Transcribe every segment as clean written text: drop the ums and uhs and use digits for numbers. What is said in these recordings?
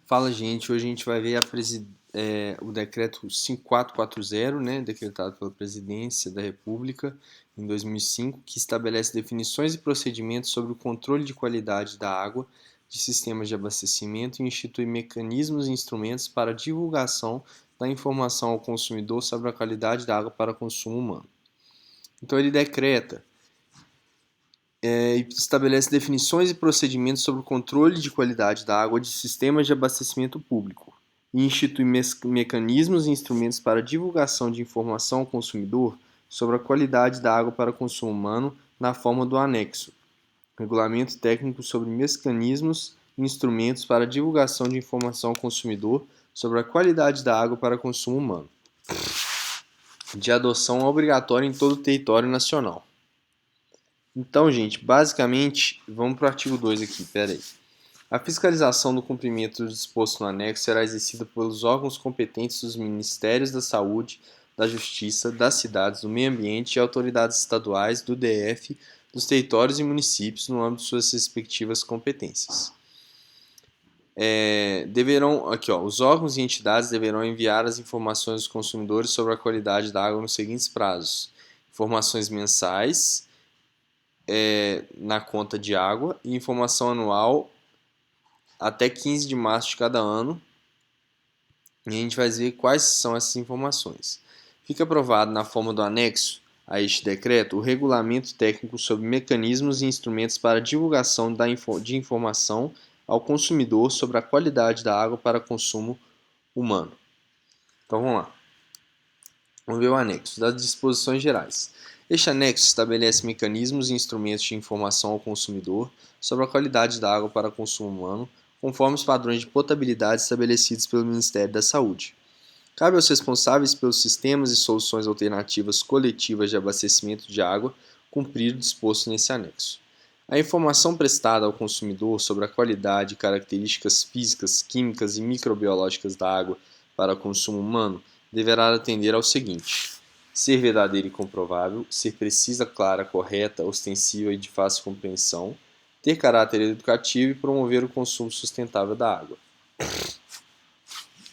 Fala, gente. Hoje a gente vai ver o decreto 5440, né, decretado pela Presidência da República em 2005, que estabelece definições e procedimentos sobre o controle de qualidade da água de sistemas de abastecimento e institui mecanismos e instrumentos para divulgação da informação ao consumidor sobre a qualidade da água para consumo humano. Então ele decreta e estabelece definições e procedimentos sobre o controle de qualidade da água de sistemas de abastecimento público e institui mecanismos e instrumentos para divulgação de informação ao consumidor sobre a qualidade da água para consumo humano na forma do anexo, regulamento técnico sobre mecanismos e instrumentos para divulgação de informação ao consumidor sobre a qualidade da água para consumo humano, de adoção obrigatória em todo o território nacional. Então, gente, basicamente, vamos para o artigo 2 aqui, pera aí. A fiscalização do cumprimento do disposto no anexo será exercida pelos órgãos competentes dos Ministérios da Saúde, da Justiça, das cidades, do Meio Ambiente e autoridades estaduais, do DF, dos territórios e municípios no âmbito de suas respectivas competências. Os órgãos e entidades deverão enviar as informações aos consumidores sobre a qualidade da água nos seguintes prazos: informações mensais, na conta de água, e informação anual até 15 de março de cada ano. E a gente vai ver quais são essas informações. Fica aprovado na forma do anexo a este decreto o regulamento técnico sobre mecanismos e instrumentos para divulgação de informação ao consumidor sobre a qualidade da água para consumo humano. Então vamos lá. Vamos ver o anexo das disposições gerais. Este anexo estabelece mecanismos e instrumentos de informação ao consumidor sobre a qualidade da água para consumo humano, conforme os padrões de potabilidade estabelecidos pelo Ministério da Saúde. Cabe aos responsáveis pelos sistemas e soluções alternativas coletivas de abastecimento de água cumprir o disposto nesse anexo. A informação prestada ao consumidor sobre a qualidade e características físicas, químicas e microbiológicas da água para consumo humano deverá atender ao seguinte: ser verdadeira e comprovável, ser precisa, clara, correta, ostensiva e de fácil compreensão, ter caráter educativo e promover o consumo sustentável da água.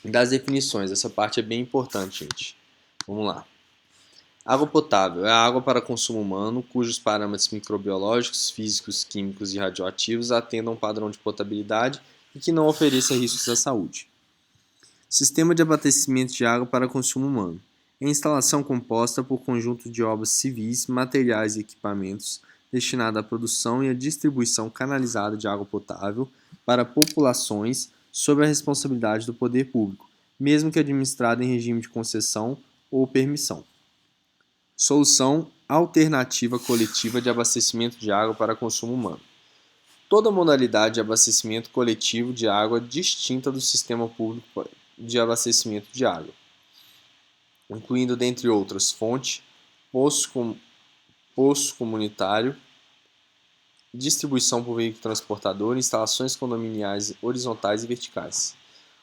Das definições, essa parte é bem importante, gente. Vamos lá. Água potável é a água para consumo humano cujos parâmetros microbiológicos, físicos, químicos e radioativos atendam a um padrão de potabilidade e que não ofereça riscos à saúde. Sistema de abastecimento de água para consumo humano. É a instalação composta por conjunto de obras civis, materiais e equipamentos destinada à produção e à distribuição canalizada de água potável para populações sob a responsabilidade do poder público, mesmo que administrada em regime de concessão ou permissão. Solução alternativa coletiva de abastecimento de água para consumo humano. Toda modalidade de abastecimento coletivo de água distinta do sistema público de abastecimento de água, incluindo, dentre outras, fonte, poço comunitário, distribuição por veículo transportador, instalações condominiais horizontais e verticais.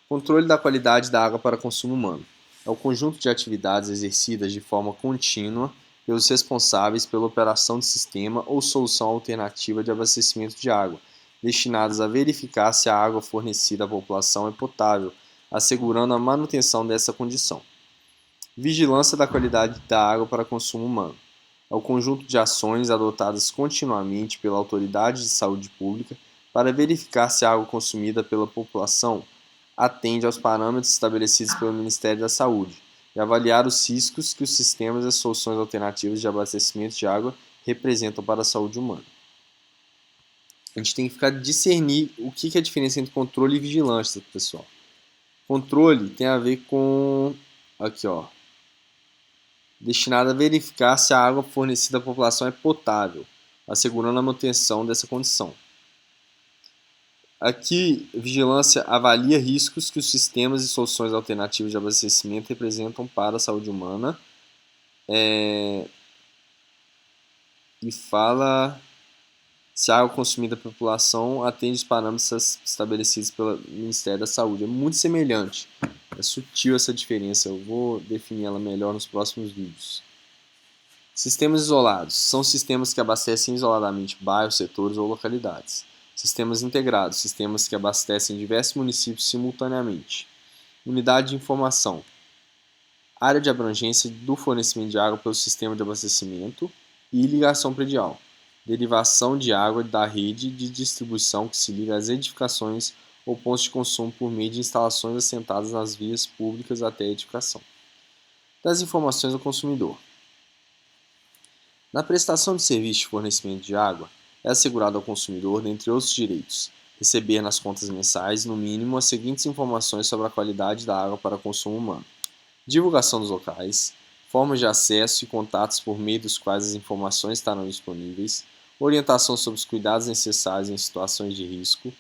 Controle da qualidade da água para consumo humano. É o conjunto de atividades exercidas de forma contínua pelos responsáveis pela operação de sistema ou solução alternativa de abastecimento de água, destinadas a verificar se a água fornecida à população é potável, assegurando a manutenção dessa condição. Vigilância da qualidade da água para consumo humano. É o conjunto de ações adotadas continuamente pela autoridade de saúde pública para verificar se a água consumida pela população atende aos parâmetros estabelecidos pelo Ministério da Saúde e avaliar os riscos que os sistemas e as soluções alternativas de abastecimento de água representam para a saúde humana. A gente tem que discernir o que é a diferença entre controle e vigilância, pessoal. Controle tem a ver com destinado a verificar se a água fornecida à população é potável, assegurando a manutenção dessa condição. Aqui, vigilância avalia riscos que os sistemas e soluções alternativas de abastecimento representam para a saúde humana e fala se a água consumida pela população atende os parâmetros estabelecidos pelo Ministério da Saúde. É muito semelhante, é sutil essa diferença, eu vou definir ela melhor nos próximos vídeos. Sistemas isolados são sistemas que abastecem isoladamente bairros, setores ou localidades. Sistemas integrados, sistemas que abastecem diversos municípios simultaneamente. Unidade de informação, área de abrangência do fornecimento de água pelo sistema de abastecimento e ligação predial, derivação de água da rede de distribuição que se liga às edificações ou pontos de consumo por meio de instalações assentadas nas vias públicas até a edificação. Das informações ao consumidor. Na prestação de serviço de fornecimento de água, é assegurado ao consumidor, dentre outros direitos, receber nas contas mensais, no mínimo, as seguintes informações sobre a qualidade da água para consumo humano: divulgação dos locais, formas de acesso e contatos por meio dos quais as informações estarão disponíveis, orientação sobre os cuidados necessários em situações de risco,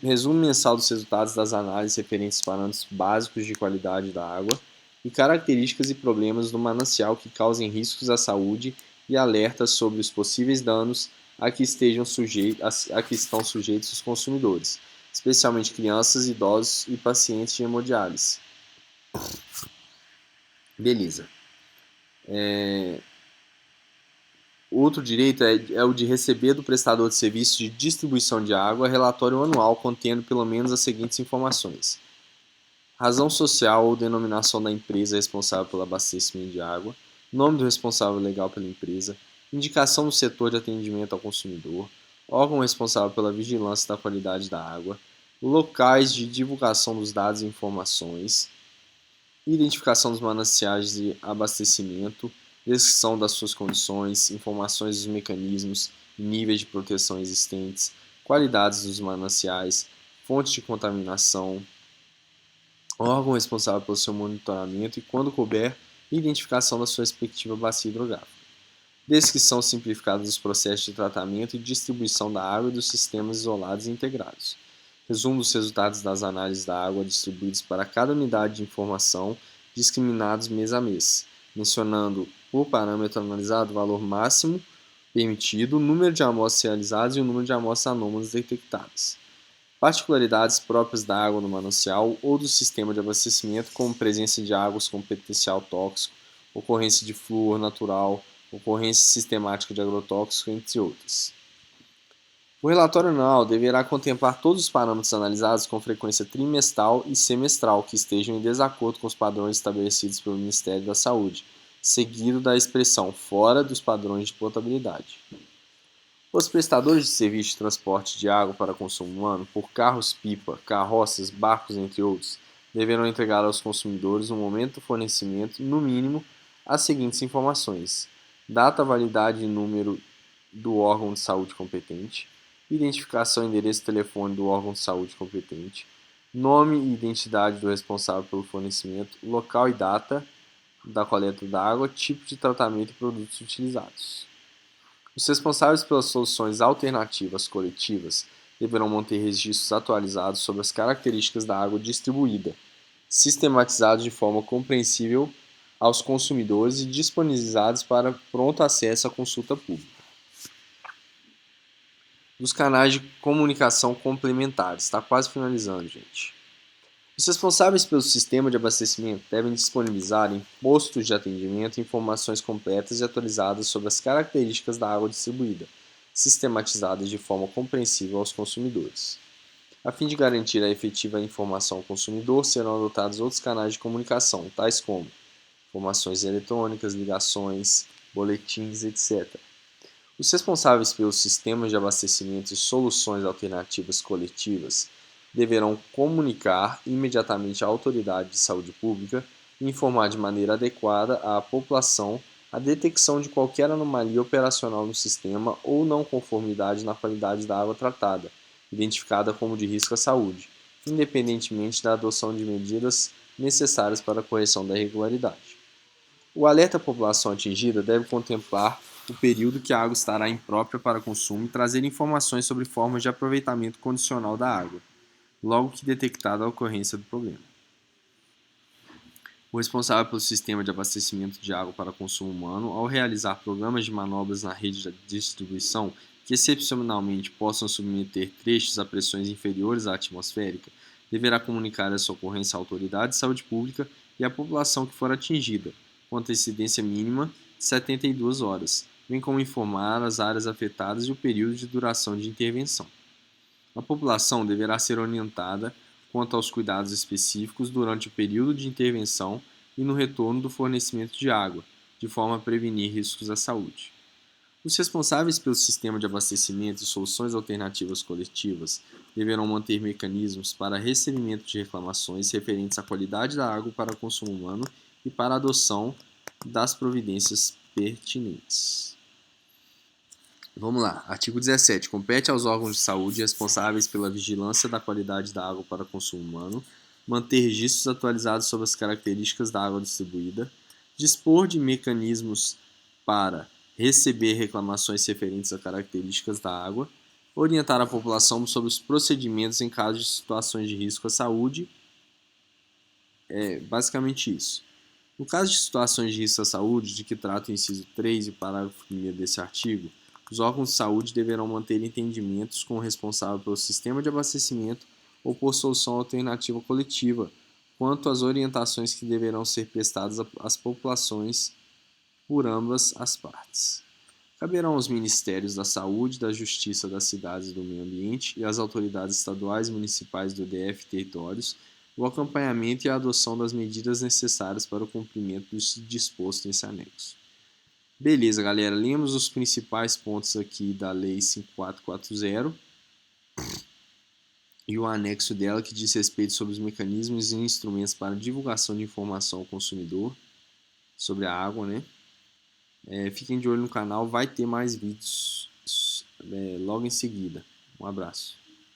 resumo mensal dos resultados das análises referentes aos parâmetros básicos de qualidade da água e características e problemas do manancial que causem riscos à saúde e alertas sobre os possíveis danos a que estão sujeitos os consumidores, especialmente crianças, idosos e pacientes de hemodiálise. Beleza. Outro direito é o de receber do prestador de serviço de distribuição de água relatório anual contendo pelo menos as seguintes informações: razão social ou denominação da empresa responsável pelo abastecimento de água, nome do responsável legal pela empresa, indicação do setor de atendimento ao consumidor, órgão responsável pela vigilância da qualidade da água, locais de divulgação dos dados e informações, identificação dos mananciais de abastecimento, descrição das suas condições, informações dos mecanismos e níveis de proteção existentes, qualidades dos mananciais, fontes de contaminação, órgão responsável pelo seu monitoramento e, quando couber, identificação da sua respectiva bacia hidrográfica. Descrição simplificada dos processos de tratamento e distribuição da água e dos sistemas isolados e integrados. Resumo dos resultados das análises da água distribuídos para cada unidade de informação, discriminados mês a mês, mencionando por parâmetro analisado o valor máximo permitido, o número de amostras realizadas e o número de amostras anômalas detectadas. Particularidades próprias da água no manancial ou do sistema de abastecimento, como presença de águas com potencial tóxico, ocorrência de flúor natural, ocorrência sistemática de agrotóxico, entre outras. O relatório anual deverá contemplar todos os parâmetros analisados com frequência trimestral e semestral que estejam em desacordo com os padrões estabelecidos pelo Ministério da Saúde, seguido da expressão fora dos padrões de potabilidade. Os prestadores de serviço de transporte de água para consumo humano, por carros-pipa, carroças, barcos, entre outros, deverão entregar aos consumidores, no momento do fornecimento, no mínimo, as seguintes informações: data, validade e número do órgão de saúde competente, identificação e endereço de telefone do órgão de saúde competente, nome e identidade do responsável pelo fornecimento, local e data da coleta da água, tipo de tratamento e produtos utilizados. Os responsáveis pelas soluções alternativas coletivas deverão manter registros atualizados sobre as características da água distribuída, sistematizados de forma compreensível aos consumidores e disponibilizados para pronto acesso à consulta pública. Dos canais de comunicação complementares. Está quase finalizando, gente. Os responsáveis pelo sistema de abastecimento devem disponibilizar em postos de atendimento informações completas e atualizadas sobre as características da água distribuída, sistematizadas de forma compreensível aos consumidores. A fim de garantir a efetiva informação ao consumidor, serão adotados outros canais de comunicação, tais como informações eletrônicas, ligações, boletins, etc. Os responsáveis pelos sistemas de abastecimento e soluções alternativas coletivas deverão comunicar imediatamente à autoridade de saúde pública e informar de maneira adequada à população a detecção de qualquer anomalia operacional no sistema ou não conformidade na qualidade da água tratada, identificada como de risco à saúde, independentemente da adoção de medidas necessárias para a correção da irregularidade. O alerta à população atingida deve contemplar o período que a água estará imprópria para consumo e trazer informações sobre formas de aproveitamento condicional da água, logo que detectada a ocorrência do problema. O responsável pelo sistema de abastecimento de água para consumo humano, ao realizar programas de manobras na rede de distribuição que excepcionalmente possam submeter trechos a pressões inferiores à atmosférica, deverá comunicar essa ocorrência à autoridade de saúde pública e à população que for atingida, com antecedência mínima de 72 horas, bem como informar as áreas afetadas e o período de duração de intervenção. A população deverá ser orientada quanto aos cuidados específicos durante o período de intervenção e no retorno do fornecimento de água, de forma a prevenir riscos à saúde. Os responsáveis pelo sistema de abastecimento e soluções alternativas coletivas deverão manter mecanismos para recebimento de reclamações referentes à qualidade da água para consumo humano e para a adoção das providências pertinentes. Vamos lá. Artigo 17. Compete aos órgãos de saúde responsáveis pela vigilância da qualidade da água para consumo humano manter registros atualizados sobre as características da água distribuída, dispor de mecanismos para receber reclamações referentes a características da água, orientar a população sobre os procedimentos em caso de situações de risco à saúde. É basicamente isso. No caso de situações de risco à saúde, de que trata o inciso 3 e o parágrafo 1º desse artigo, os órgãos de saúde deverão manter entendimentos com o responsável pelo sistema de abastecimento ou por solução alternativa coletiva, quanto às orientações que deverão ser prestadas às populações por ambas as partes. Caberão aos Ministérios da Saúde, da Justiça, das Cidades e do Meio Ambiente e às autoridades estaduais e municipais do DF e territórios o acompanhamento e a adoção das medidas necessárias para o cumprimento do disposto nesse anexo. Beleza, galera, lemos os principais pontos aqui da Lei 5440 e o anexo dela que diz respeito sobre os mecanismos e instrumentos para divulgação de informação ao consumidor sobre a água, né? Fiquem de olho no canal, vai ter mais vídeos logo em seguida. Um abraço.